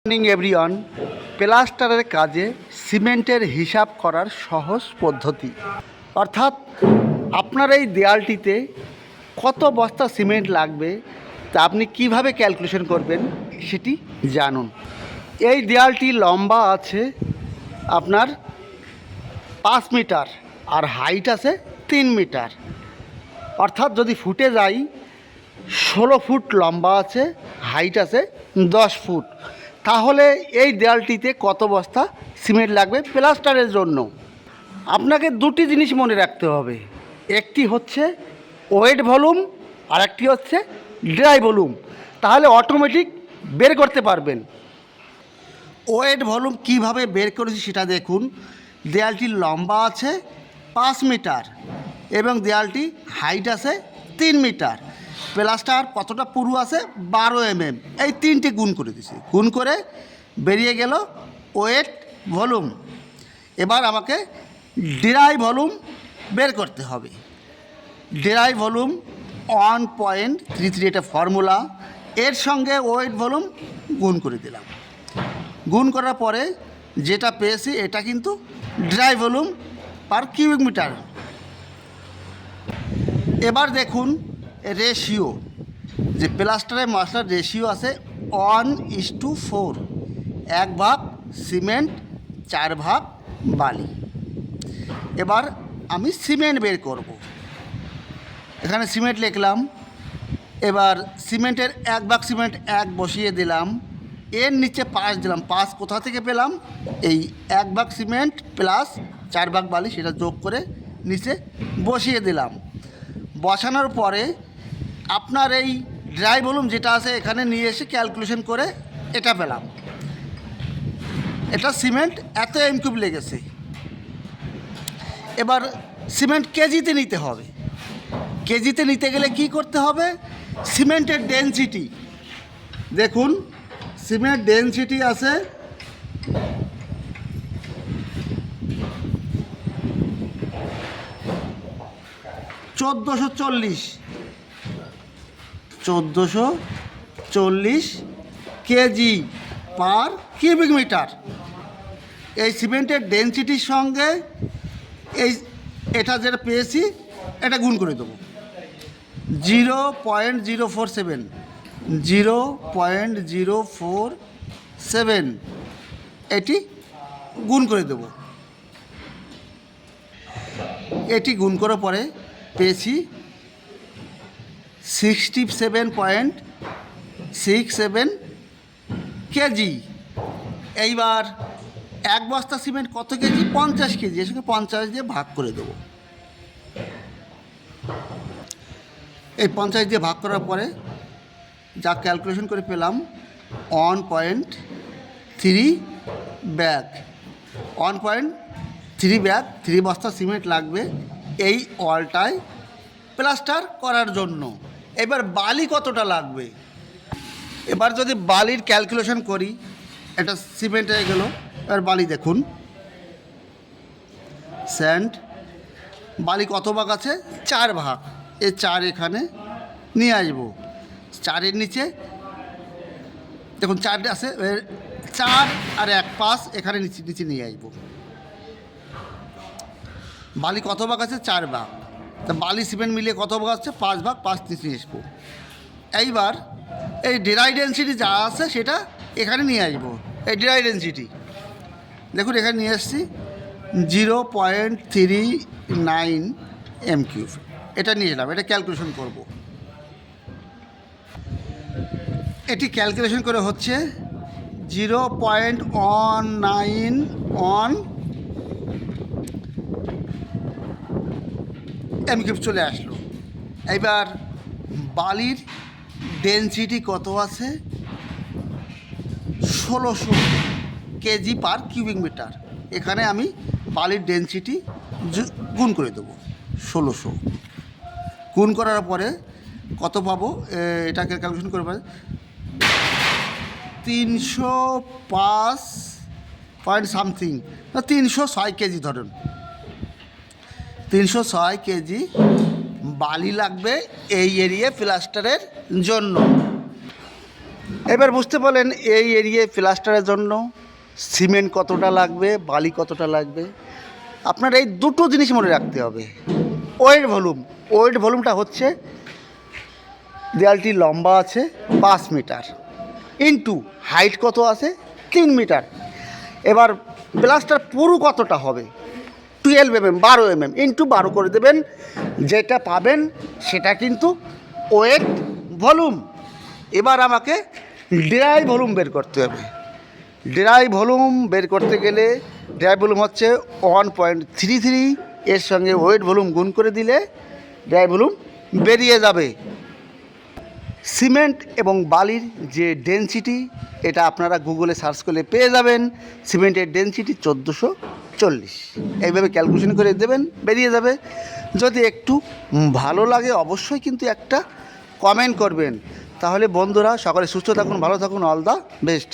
Morning everyone. প্লাস্টারের কাজে সিমেন্টের হিসাব করার সহজ পদ্ধতি, অর্থাৎ আপনার এই দেয়ালটিতে কত বস্তা সিমেন্ট লাগবে তা আপনি কিভাবে ক্যালকুলেশন করবেন সেটি জানুন। এই দেয়ালটি লম্বা আছে আপনার 5 মিটার আর হাইট আছে 3 মিটার, অর্থাৎ যদি ফুটে যাই 16 ফুট লম্বা আছে, হাইট আছে 10 ফুট। তাহলে এই দেয়ালটিতে কত বস্তা সিমেন্ট লাগবে প্লাস্টারের জন্য? আপনাকে দুটি জিনিস মনে রাখতে হবে, একটি হচ্ছে ওয়েট ভলিউম আর একটি হচ্ছে ড্রাই ভলিউম। তাহলে অটোমেটিক বের করতে পারবেন। ওয়েট ভলিউম কীভাবে বের করেছি সেটা দেখুন। দেয়ালটি লম্বা আছে 5 মিটার এবং দেয়ালটি হাইট আছে 3 মিটার। প্লাস্টার কতটা পুরু আছে 12 mm। এই তিনটে গুণ করে দিছি, গুণ করে বেরিয়ে গেল ওয়েট ভলিউম। এবার আমাকে ড্রাই ভলিউম বের করতে হবে। ড্রাই ভলিউম 1.33, এটা ফর্মুলা। এর সঙ্গে ওয়েট ভলিউম গুণ করে দিলাম। গুণ করার পরে যেটা পেয়েছি এটা কিন্তু dry volume per cubic metre. এবার দেখুন রেশিও, যে প্লাস্টারের মশলার রেশিও আছে 1:4, 1 ভাগ সিমেন্ট 4 ভাগ বালি। এবার আমি সিমেন্ট বের করব। এখানে সিমেন্ট লিখলাম। এবার সিমেন্টের 1 ভাগ সিমেন্ট 1 বসিয়ে দিলাম, এর নিচে 5 দিলাম। 5 কোথা থেকে পেলাম? এই 1 ভাগ সিমেন্ট প্লাস 4 ভাগ বালি, সেটা যোগ করে নিচে বসিয়ে দিলাম। বসানোর পরে আপনার এই ড্রাই ভলিউম যেটা আছে এখানে নিয়ে এসে ক্যালকুলেশন করে এটা পেলাম। এটা সিমেন্ট এত m³ লেগেছে। এবার সিমেন্ট কেজিতে নিতে হবে। কেজিতে নিতে গেলে কি করতে হবে? সিমেন্টের ডেনসিটি দেখুন, সিমেন্ট ডেনসিটি আছে 1440 কেজি পার কিউবিক মিটার। এই সিমেন্টের ডেনসিটির সঙ্গে এটা যেটা পেয়েছি এটা গুণ করে দেবো। 0.047 এটি গুণ করে দেব। এটি গুণ করার পরে পেয়েছি 67.67 কেজি। এইবার 1 বস্তা সিমেন্ট কত কেজি? 50 কেজি। এর সঙ্গে 50 দিয়ে ভাগ করে দেব। এই 50 দিয়ে ভাগ করার পরে যা ক্যালকুলেশন করে পেলাম 1.3 ব্যাগ। 1.3 ব্যাগ 3 বস্তা সিমেন্ট লাগবে এই ওয়ালটায় প্লাস্টার করার জন্য। এবার বালি কতটা লাগবে? এবার যদি বালির ক্যালকুলেশন করি, এটা সিমেন্ট হয়ে গেল। এবার বালি দেখুন, স্যান্ড বালি কত ভাগ আছে? 4 ভাগ। এই 4 এখানে নিয়ে আসবো। 4-এর নিচে দেখুন 4 আছে, 4 আর 1 5 এখানে নিচে নিয়ে আসবো। বালি কত ভাগ আছে? 4 ভাগ। তা বালি সিমেন্ট মিলিয়ে কত ভাগ আছে? 5 ভাগ। 5 নিচে নিয়ে আসবো। এইবার এই ড্রাই ডেনসিটি যা আছে সেটা এখানে নিয়ে আসবো। এই ড্রাই ডেনসিটি দেখুন এখানে নিয়ে আসছি 0.39 m³। এটা নিয়ে এলাম, এটা ক্যালকুলেশন করব। এটি ক্যালকুলেশন করে হচ্ছে 0.191 m³ চলে আসলো। এবার বালির ডেনসিটি কত আছে? 1600 কেজি পার কিউবিক মিটার। এখানে আমি বালির ডেনসিটি গুণ করে দেবো। 1600 গুণ করার পরে কত পাবো? এটাকে ক্যালকুলেশন করে পারে 305 পয়েন্ট সামথিং, 306 কেজি ধরুন। 306 কেজি বালি লাগবে এই এরিয়া প্লাস্টারের জন্য। এবার বুঝতে পারলেন এই এরিয়ায় প্লাস্টারের জন্য সিমেন্ট কতটা লাগবে, বালি কতটা লাগবে। আপনার এই দুটো জিনিস মনে রাখতে হবে। ওয়েট ভলিউমটা হচ্ছে দেয়ালটি লম্বা আছে 5 মিটার, ইন্টু হাইট কত আছে 3 মিটার। এবার প্লাস্টার পুরো কতটা হবে 12 mm ইন্টু 12 করে দেবেন, যেটা পাবেন সেটা কিন্তু ওয়েট ভলিউম। এবার আমাকে ড্রাই ভলিউম বের করতে হবে। ড্রাই ভলিউম বের করতে গেলে ড্রাই ভলিউম হচ্ছে 1.33, এর সঙ্গে ওয়েট ভলিউম গুণ করে দিলে ড্রাই ভলিউম বেরিয়ে যাবে। সিমেন্ট এবং বালির যে ডেনসিটি, এটা আপনারা গুগলে সার্চ করলে পেয়ে যাবেন। সিমেন্টের ডেনসিটি 1440, এইভাবে ক্যালকুলেশন করে দেবেন, বেরিয়ে যাবে। যদি একটু ভালো লাগে অবশ্যই কিন্তু একটা কমেন্ট করবেন। তাহলে বন্ধুরা সকলে সুস্থ থাকুন, ভালো থাকুন, অল দ্য বেস্ট।